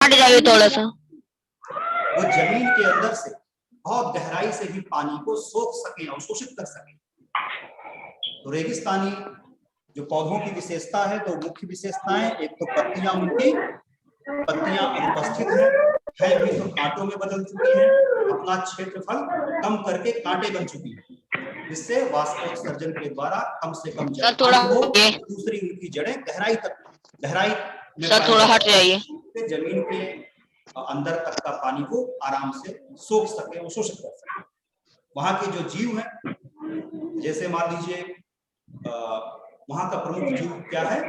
हट जाइए थोड़ा सा। वो जमीन के अंदर से बहुत गहराई से भी पानी को सोख सके, अवशोषित कर सके। तो रेगिस्तानी जो पौधों की विशेषता है, तो मुख्य विशेषताएं, एक तो पत्तियां, उनकी पत्तियां अनुपस्थित है भी तो कांटों में बदल चुकी है, अपना क्षेत्रफल कम करके कांटे बन चुकी है, जिससे वाष्पोत्सर्जन के द्वारा कम से कम जल हो, दूसरी उनकी जड़ें गहराई में सर थोड़ा हट जाइए, जमीन के अंदर तक का पानी को आराम से सोख सके, अवशोषित कर सके। वहां के जो जीव हैं, जैसे मान लीजिए वहां का प्रमुख जीव क्या है,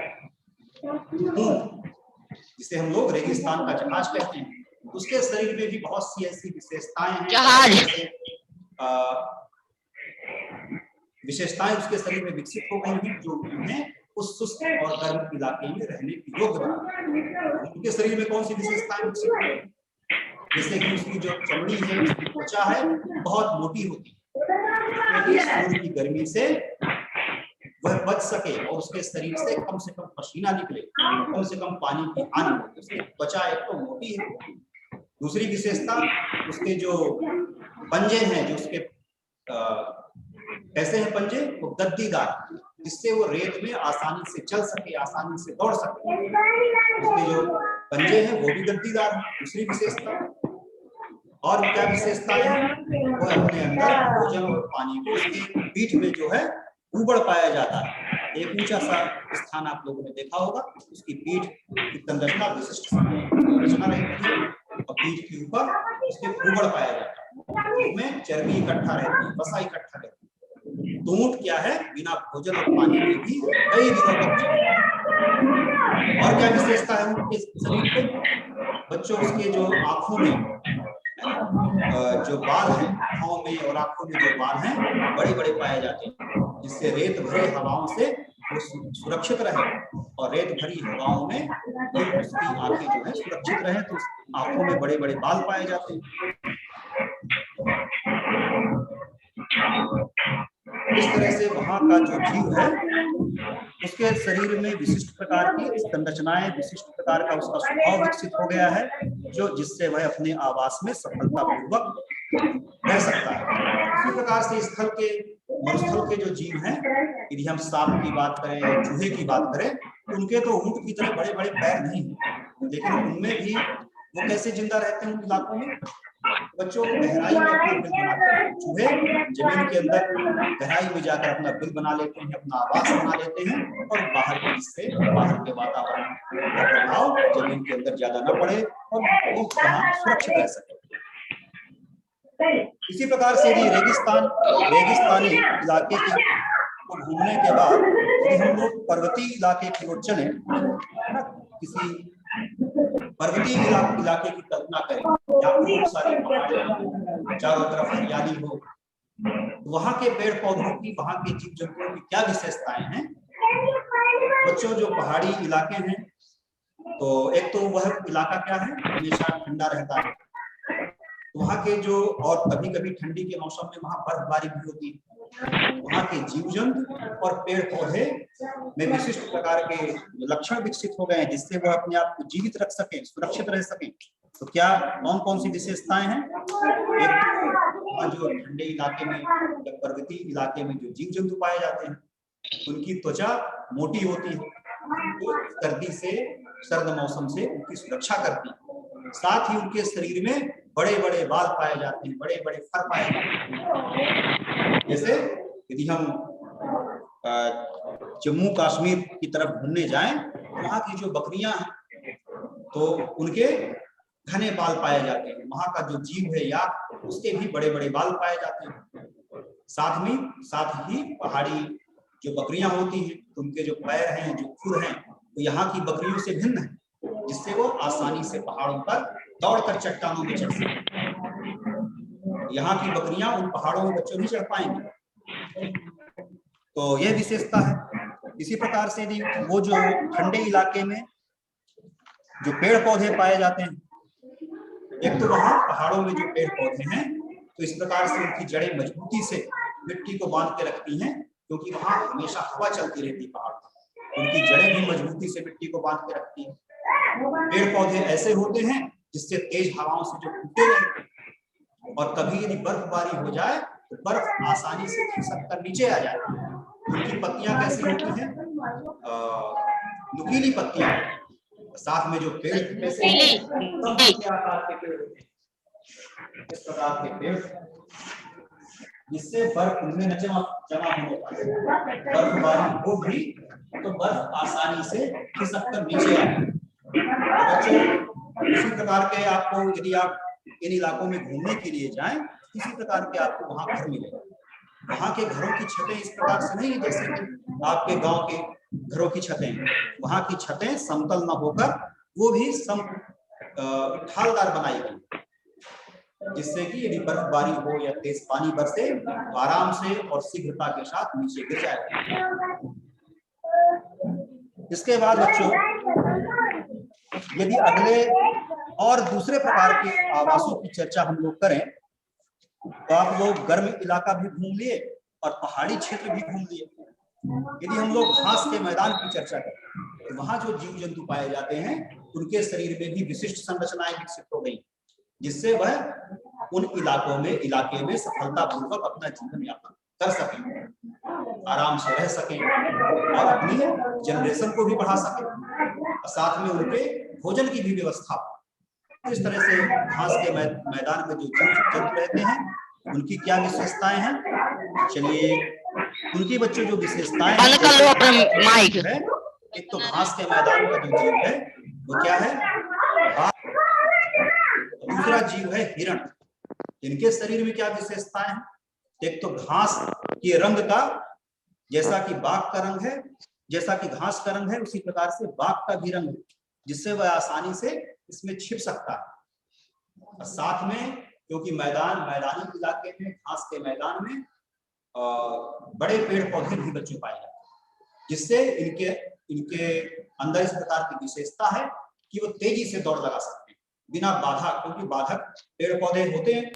ऊंट, जिसे हम लोग रेगिस्तान का जहाज कहते हैं। उसके शरीर में भी बहुत सी ऐसी विशेषताएं हैं, विशेषताएं उसके शरीर में विकसित हो गई हैं, जो उन्हें उस शुष्क और गर्म इलाके में रहने के योग्य बनाती। उनके शरीर में कौन सी विशेषताएं विकसित हो गई, जैसे कि उसकी जो चमड़ी है, उसकी त्वचा है, बहुत मोटी होती है, सूर्य की गर्मी से वह बच सके और उसके शरीर से कम पसीना निकले, कम से कम पानी की हानि हो। उसकी त्वचा एक तो मोटी है। दूसरी विशेषता, उसके जो पंजे हैं, जो उसके कैसे हैं पंजे, वो गद्दीदार, जिससे वो रेत में आसानी से चल सके, आसानी से दौड़ सके। उसके जो पंजे हैं वो भी गद्दीदार हैं। दूसरी विशेषता, और क्या विशेषता है, वो अपने अंदर भोजन और पानी को उसके पीठ में जो है ऊबड़ पाया जाता है। एक ऊंचा सा स्थान आप लोगों ने देखा होगा, उसकी पीठ की संरचना विशिष्ट रचना रहती है और पीठ के ऊपर उसके ऊबड़ पाया जाता है, उसमें चर्बी इकट्ठा रहती है, वसा इकट्ठा रहती है। तो ऊंट क्या है, बिना भोजन और पानी के भी कई दिनों तक जीवित। और क्या विशेषता है उनके शरीर पे, बच्चों, उसके जो आंखों में जो बाल हैं, आंखों में और आंखों में जो बाल हैं, बड़े बड़े पाए जाते हैं, जिससे रेत भरी हवाओं से वो सुरक्षित रहे, और रेत भरी हवाओं में उसकी आंखें जो है सुरक्षित रहे, तो आंखों में बड़े बड़े बाल पाए जाते हैं। इस तरह से वहां का जो जीव है, उसके शरीर में विशिष्ट प्रकार की संरचनाएं, विशिष्ट प्रकार का उसका स्वभाव विकसित हो गया है, जो जिससे वह अपने आवास में सफलतापूर्वक रह सकता है। इसी प्रकार से स्थल के, मरुस्थल के जो जीव हैं, यदि हम सांप की बात करें या चूहे की बात करें, उनके तो ऊंट की तरह बड़े बड़े पैर नहीं हैं, लेकिन उनमें भी वो कैसे जिंदा रहते हैं उन इलाकों में, बच्चों गहराई में अपना बिल बनाते हैं। चूहे जमीन के अंदर गहराई में जाकर अपना बिल बना लेते हैं, अपना आवास बना लेते हैं, और बाहर के वातावरण का प्रभाव जमीन के अंदर ज्यादा न पड़े और वो वहां सुरक्षित रह सके। इसी प्रकार से यदि रेगिस्तानी इलाके को घूमने के बाद यदि हम लोग पर्वतीय इलाके की ओर चले, किसी पर्वतीय इलाके की कल्पना करें, जहाँ खूब सारी पहाड़ियां, चारों तरफ हरियाली हो, वहां के पेड़ पौधों की, वहां के जीव जंतुओं की क्या विशेषताएं हैं। बच्चों, जो पहाड़ी इलाके हैं, तो एक तो वह इलाका क्या है, हमेशा ठंडा रहता है। वहां के जो, और कभी कभी ठंडी के मौसम में वहां बर्फबारी भी होती है। वहां के जीव जंतु और पेड़ पौधे में विशिष्ट प्रकार के लक्षण विकसित हो गए हैं, जिससे वह अपने आप को जीवित रख सके, सुरक्षित रह सके। तो क्या कौन कौन सी विशेषताएं हैं, एक तो जो ठंडे इलाके में या पर्वतीय इलाके में जो जीव जंतु पाए जाते हैं, उनकी त्वचा मोटी होती है, तो सर्दी से, सर्द मौसम से उनकी सुरक्षा करती है। साथ ही उनके शरीर में बड़े बड़े बाल पाए जाते हैं, बड़े बड़े फर पाए जाते हैं। जैसे यदि हम जम्मू कश्मीर की तरफ घूमने जाएं, वहां की जो बकरियां हैं, तो उनके घने बाल पाए जाते हैं। वहां का जो जीव है याक, उसके भी बड़े बड़े बाल पाए जाते हैं। साथ ही पहाड़ी जो बकरियां होती हैं, उनके जो पैर हैं, जो खुर हैं, वो यहाँ की बकरियों से भिन्न है, जिससे वो आसानी से पहाड़ों पर दौड़कर चट्टानों में चढ़ सकते। यहाँ की बकरियां उन पहाड़ों में बच्चों नहीं चढ़ पाएंगे, तो यह विशेषता है। इसी प्रकार से यदि वो जो ठंडे इलाके में जो पेड़ पौधे पाए जाते हैं, एक तो वहां पहाड़ों में जो पेड़ पौधे हैं, तो इस प्रकार से उनकी जड़ें मजबूती से मिट्टी को बांध के रखती हैं, क्योंकि वहां हमेशा हवा चलती रहती है। पहाड़ उनकी जड़ें भी मजबूती से मिट्टी को बांध के रखती हैं। पेड़ पौधे ऐसे होते हैं जिससे तेज हवाओं से जो टूटे रहते हैं, और कभी यदि बर्फबारी हो जाए तो बर्फ आसानी से खिसक कर नीचे आ जाती है। उनकी पत्तियां कैसी होती हैं? नुकीली पत्तियां, साथ में जो पेड़ आकार के पेड़ होते हैं, इस प्रकार के पेड़, जिससे बर्फ उनमें न जमा होने पाए। बर्फबारी हो भी तो बर्फ आसानी से खिसक कर नीचे आए। बच्चों, इसी प्रकार के आपको यदि आप इन इलाकों में घूमने के लिए जाएं, इसी प्रकार के आपको वहां घर मिलेगा। वहां के घरों की छतें इस प्रकार से नहीं जैसे कि आपके गांव के घरों की छतें। वहां की छतें समतल न होकर वो भी ढालदार बनाई गई, जिससे कि यदि बर्फबारी हो या तेज पानी बरसे आराम से और शीघ्रता के साथ नीचे गिर जाए। इसके बाद बच्चों, यदि अगले और दूसरे प्रकार के आवासों की चर्चा हम लोग करें, तो आप लोग गर्म इलाका भी घूम लिए और पहाड़ी क्षेत्र भी घूम लिए। यदि हम लोग घास के मैदान की चर्चा करें, तो वहां जो जीव जंतु पाए जाते हैं उनके शरीर में भी विशिष्ट संरचनाएं विकसित हो गई, जिससे वह उन इलाके में सफलतापूर्वक अपना जीवन यापन कर सकें, आराम से रह सकें और अपनी जनरेशन को भी बढ़ा सकें, और साथ में उनके भोजन की भी व्यवस्था हो। इस तरह से घास के मैदान में जो जीव जंतु रहते हैं उनकी क्या विशेषताएं हैं, चलिए उनकी बच्चों जो विशेषताएं हैं है, एक तो घास के मैदान का जो जीव है वो क्या है, दूसरा जीव है हिरण। इनके शरीर में क्या विशेषताएं हैं? एक तो घास के रंग का, जैसा कि बाघ का रंग है, जैसा कि घास का रंग है उसी प्रकार से बाघ का भी रंग है, जिससे वह आसानी से इसमें छिप सकता है। और साथ में क्योंकि मैदानी इलाके में घास के मैदान में बड़े पेड़ पौधे भी बच्चों पाए जाते हैं, जिससे इनके अंदर इस प्रकार की विशेषता है कि वो तेजी से दौड़ लगा सकते हैं बिना बाधा, क्योंकि बाधक पेड़ पौधे होते हैं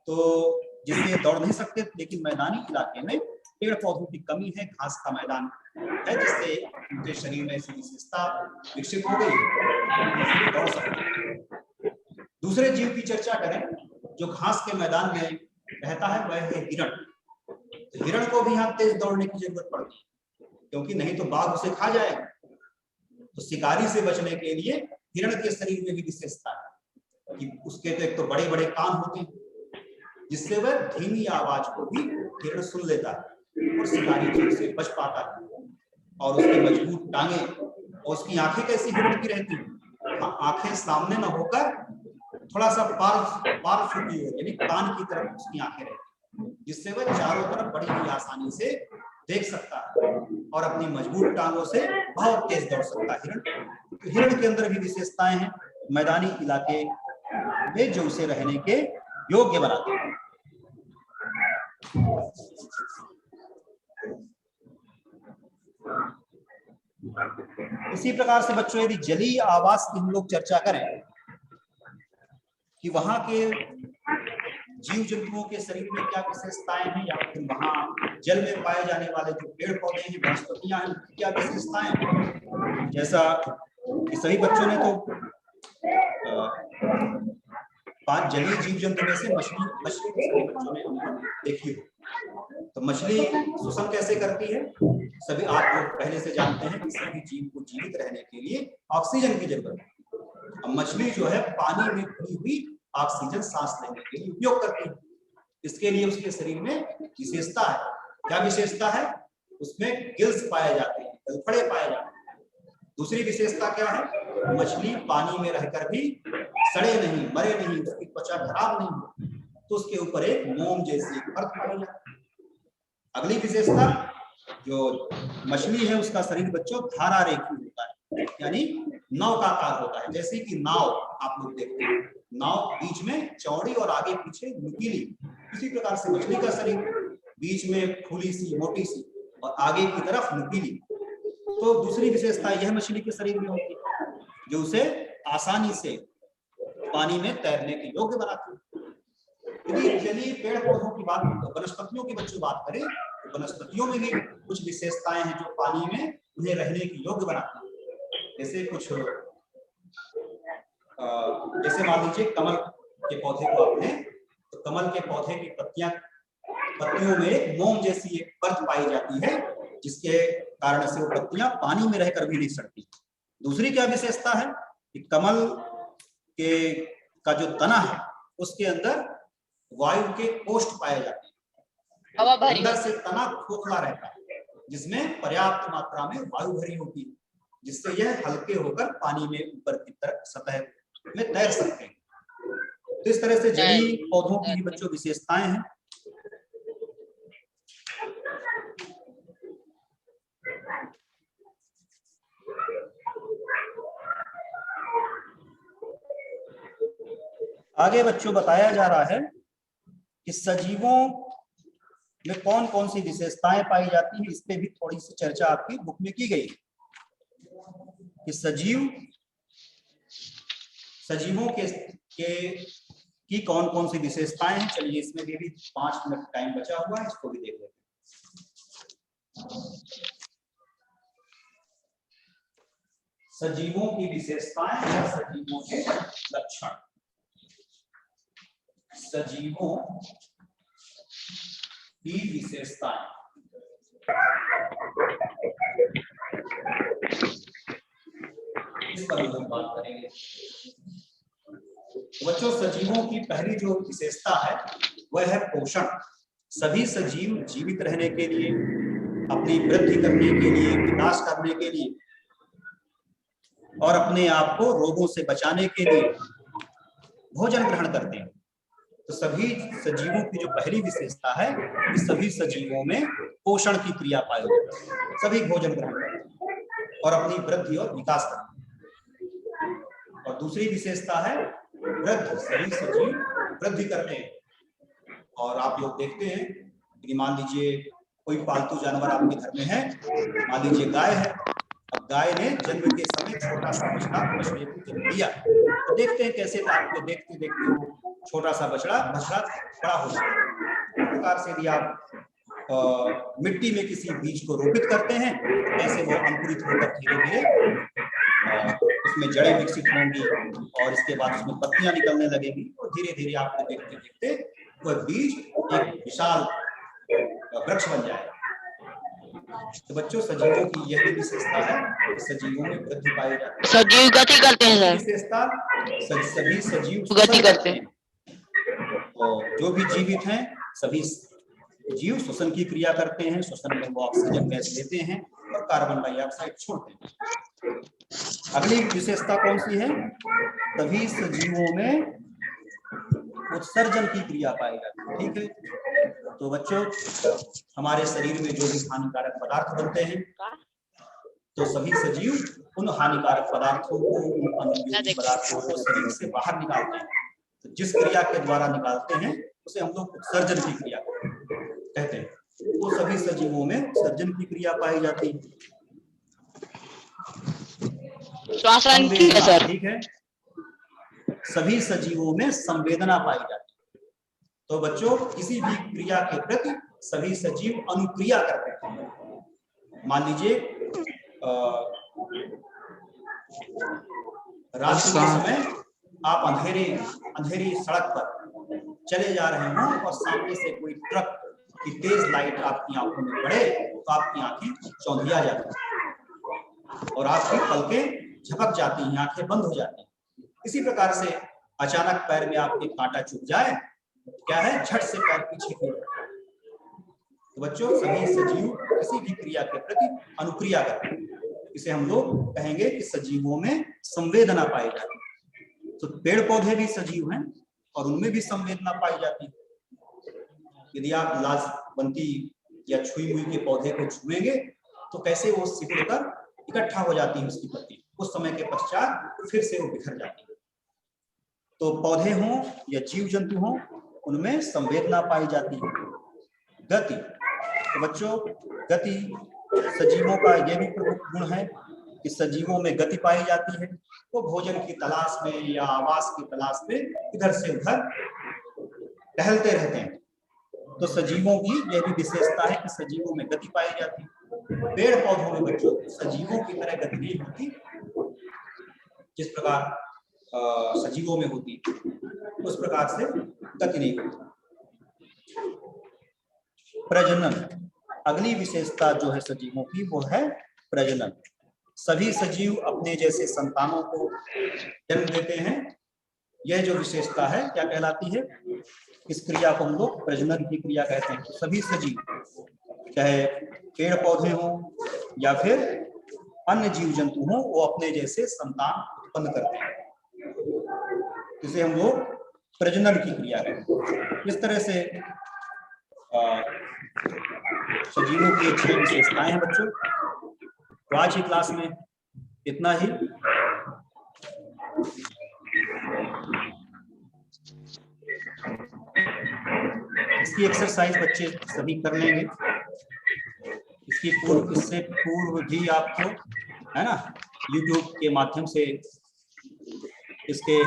तो जिससे दौड़ नहीं सकते। लेकिन मैदानी इलाके में पेड़ पौधों की कमी है, घास का मैदान है, जिससे उनके शरीर में ऐसी विशेषता विकसित हो गई, दौड़ सकते। दूसरे जीव की चर्चा करें जो घास के मैदान में रहता है, वह है हिरण। हिरण को भी यहाँ तेज दौड़ने की जरूरत पड़ती है, क्योंकि नहीं तो बाघ उसे खा जाएगा। तो शिकारी से बचने के लिए हिरण के शरीर में भी विशेषता है कि उसके तो एक तो बड़े बड़े कान होते हैं, जिससे वह धीमी आवाज को भी हिरण सुन लेता है और शिकारी जीव से बच पाता है। और उसकी मजबूत टांगे और उसकी आंखें कैसी हिरण की रहती हैं, आंखें सामने न होकर थोड़ा सा पार छुपी हो, यानी कान की तरफ उसकी आंखें रहती हैं, जिससे वह चारों तरफ बड़ी ही आसानी से देख सकता है और अपनी मजबूत टांगों से बहुत तेज दौड़ सकता है हिरण। तो हिरण के अंदर भी विशेषताएं हैं मैदानी इलाके में जो उसे रहने के योग्य बनाते हैं। इसी प्रकार से बच्चों यदि जलीय आवास की हम लोग चर्चा करें कि वहां के जीव जंतुओं के शरीर में क्या विशेषताएं हैं, या फिर वहां जल में पाए जाने वाले जो पेड़ पौधे हैं, वनस्पतियां हैं, क्या विशेषताएं हैं। जैसा कि सभी बच्चों ने तो 5 जलीय जीव जंतु में से मछली सभी बच्चों ने देखी हो। तो मछली श्वसन कैसे करती है, सभी आप लोग पहले से जानते हैं कि सभी जीव को जीवित रहने के लिए ऑक्सीजन की जरूरत है। अब मछली जो है पानी में घुली हुई ऑक्सीजन सांस लेने के लिए उपयोग करती है। इसके लिए उसके शरीर में विशेषता है। क्या विशेषता है? उसमें गिल्स पाए जाते हैं, गलफड़े पाए जाते हैं। दूसरी विशेषता क्या है? मछली पानी में रहकर भी सड़े नहीं, मरे नहीं, उसकी त्वचा खराब नहीं होती, तो उसके ऊपर एक मोम जैसी परत पाई जाती है। अगली विशेषता, जो मछली है उसका शरीर बच्चों धारा रेखी होता है, यानी नाव का आकार होता है। जैसे कि नाव आप लोग देखते हैं, नाव बीच में चौड़ी और आगे पीछे नुकीली, इसी प्रकार से मछली का शरीर बीच में फूली सी मोटी सी और आगे की तरफ नुकीली। तो दूसरी विशेषता यह मछली के शरीर में होती है जो उसे आसानी से पानी में तैरने के योग्य बनाती है। यदि जलीय पेड़ पौधों की बात, वनस्पतियों की बच्चों बात करें तो वनस्पतियों में भी कुछ विशेषताएं हैं जो पानी में उन्हें रहने के योग्य बनाती है। जैसे कुछ जैसे मान लीजिए कमल के पौधे को आपने, तो कमल के पौधे की पत्तियों में एक मोम जैसी एक परत पाई जाती है, जिसके कारण से वो पत्तियां पानी में रहकर भी नहीं सड़ती। दूसरी क्या विशेषता है कि कमल के का जो तना है उसके अंदर वायु के कोष्ठ पाए जाते हैं, अंदर से तना खोखला रहता है जिसमें पर्याप्त मात्रा में वायु भरी होती है, जिससे यह हल्के होकर पानी में ऊपर की तरफ सतह में तैर सकते हैं। तो इस तरह से जलीय पौधों की भी बच्चों विशेषताएं हैं। आगे बच्चों बताया जा रहा है कि सजीवों में कौन कौन सी विशेषताएं पाई जाती हैं, इस पे भी थोड़ी सी चर्चा आपकी बुक में की गई कि सजीवों की कौन कौन सी विशेषताएं हैं। चलिए इसमें भी 5 मिनट टाइम बचा हुआ है, इसको भी देख लेते हैं। सजीवों की विशेषताएं या सजीवों के लक्षण। सजीवों की विशेषताएं। इस पर हम बात करेंगे। बच्चों सजीवों की पहली जो विशेषता है वह है पोषण। सभी सजीव जीवित रहने के लिए, अपनी वृद्धि करने के लिए, विकास करने के लिए और अपने आप को रोगों से बचाने के लिए भोजन ग्रहण करते हैं। तो सभी सजीवों की जो पहली विशेषता है कि सभी सजीवों में पोषण की क्रिया पाई जाती है। सभी भोजन ग्रहण करते हैं और अपनी वृद्धि और विकास करते हैं। और दूसरी विशेषता है वृद्धि। सभी सजीव वृद्धि करते हैं। और आप लोग देखते हैं कि मान लीजिए कोई पालतू जानवर आपके घर में है, मान लीजिए गाय है। अब गाय ने जन्म के समय छोटा सा बछड़े को जन्म दिया, तो देखते हैं कैसे आपको देखते देखते वो छोटा सा बछड़ा बड़ा हो जाता है। इस प्रकार से यदि आप मिट्टी में किसी बीज को रोपित करते हैं, ऐसे वो अंकुरित होकर धीरे धीरे उसमें जड़ें विकसित होंगी और इसके बाद उसमें पत्तियां निकलने लगेंगी और धीरे धीरे आपको देखते देखते वह बीज एक विशाल वृक्ष बन जाएगा। तो बच्चों सजीवों की यह भी विशेषता है, सजीवों में वृद्धि पाई जाती है। सजीव गति करते हैं सर। विशेषता सभी सजीव गति करते हैं। और जो भी जीवित हैं सभी जीव श्वसन की क्रिया करते हैं। श्वसन में वो ऑक्सीजन गैस लेते हैं और कार्बन डाइऑक्साइड छोड़ते हैं। अगली विशेषता कौन सी है? सभी सजीवों में उत्सर्जन की क्रिया पाई जाती है। ठीक है, तो बच्चों हमारे शरीर में जो भी हानिकारक पदार्थ बनते हैं, तो सभी सजीव उन हानिकारक पदार्थों को, उन अनुपयोगी पदार्थों को शरीर से बाहर निकालते हैं। तो जिस क्रिया के द्वारा निकालते हैं उसे हम लोग उत्सर्जन की क्रिया कहते हैं। तो सभी सजीवों में उत्सर्जन की क्रिया पाई जाती है। श्वासन की है सर। ठीक है, सभी सजीवों में संवेदना पाई जाती है। तो बच्चों किसी भी क्रिया के प्रति सभी सजीव अनुक्रिया करते हैं। मान लीजिए रात्रि के समय आप अंधेरी सड़क पर चले जा रहे हो और सामने से कोई ट्रक की तेज लाइट आपकी आंखों में पड़े तो आपकी आंखें चौंधिया जाती हैं और आपकी पलकें झपक जाती हैं, आंखें बंद हो जाती हैं। इसी प्रकार से अचानक पैर में आपके कांटा चुभ जाए, क्या है, झट से पैर पीछे की ओर। तो बच्चों सभी सजीव किसी भी क्रिया के प्रति अनुक्रिया करते हैं। इसे हम लोग कहेंगे कि सजीवों में संवेदना पाई जाती है। तो पेड़ पौधे भी सजीव हैं और उनमें भी संवेदना पाई जाती है। यदि आप लाजवंती या छुई मुई के पौधे को छुएंगे तो कैसे वो सिकुड़ कर इकट्ठा हो जाती है उसकी पत्ती, उस समय के पश्चात फिर से वो बिखर जाती है। तो पौधे हों या जीव जंतु हों, उनमें संवेदना पाई जाती है। गति, तो बच्चों गति सजीवों का यह भी प्रमुख गुण है कि सजीवों में गति पाई जाती है। वो भोजन की तलाश में या आवास की तलाश में इधर से उधर टहलते रहते हैं। तो सजीवों की यह भी विशेषता है कि सजीवों में गति पाई जाती है। पेड़ पौधों में बच्चों सजीवों की तरह गति नहीं होती। जिस प्रकार सजीवों में होती है, उस प्रकार से गति नहीं होती। प्रजनन, अगली विशेषता जो है सजीवों की वो है प्रजनन। सभी सजीव अपने जैसे संतानों को जन्म देते हैं। यह जो विशेषता है क्या कहलाती है? इस क्रिया को हम लोग प्रजनन की क्रिया कहते हैं। सभी सजीव, चाहे पेड़ पौधे हों या फिर अन्य जीव जंतु हों, वो अपने जैसे संतान उत्पन्न करते हैं, जिसे हम लोग प्रजनन की क्रिया कहते हैं। इस तरह से सजीवों की 6 विशेषताएं हैं बच्चों। तो आज की क्लास में इतना ही। इसकी एक्सरसाइज बच्चे सभी कर लेंगे। इससे पूर्व भी आपको, है ना, YouTube के माध्यम से इसके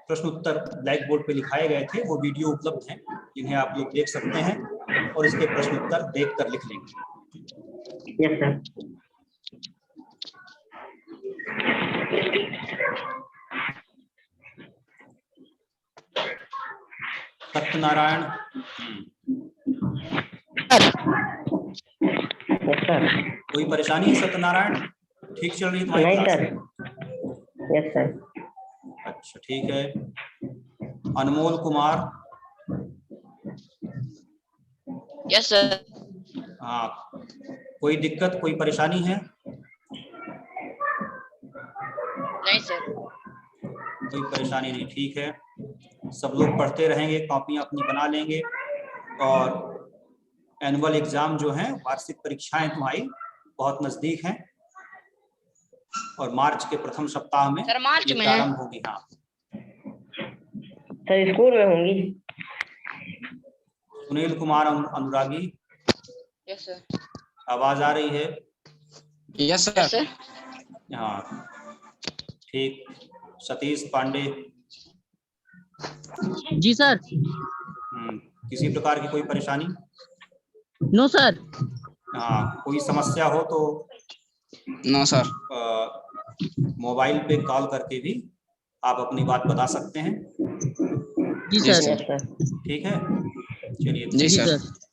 प्रश्न उत्तर ब्लैक बोर्ड पे लिखाए गए थे, वो वीडियो उपलब्ध हैं, जिन्हें आप लोग देख सकते हैं और इसके प्रश्न उत्तर देख कर लिख लेंगे। Yes sir. Satyanarayan, yes sir. कोई परेशानी है सत्यनारायण? ठीक चल रही है तुम्हारी नहीं क्लास? सर। Yes sir. अच्छा ठीक है। अनमोल कुमार, यस सर। हाँ, कोई दिक्कत, कोई परेशानी है? नहीं सर। कोई परेशानी नहीं, ठीक है। सब लोग पढ़ते रहेंगे, कॉपियां अपनी बना लेंगे, और एनुअल एग्जाम जो है, वार्षिक परीक्षाएं तुम्हारी बहुत नजदीक हैं और मार्च के प्रथम सप्ताह में सर मार्च में प्रारंभ होगी। हाँ सर स्कूल में होंगी। Sunil Kumar Anuragi, yes sir. आवाज आ रही है? Yes yes sir. सर। हाँ ठीक। सतीश पांडे, जी सर। किसी प्रकार की कोई परेशानी? No sir. हाँ, कोई समस्या हो तो नो सर। मोबाइल पे कॉल करके भी आप अपनी बात बता सकते हैं। जी जी सर। सर। Yes sir. ठीक है, चलिए। जी जी सर। सर।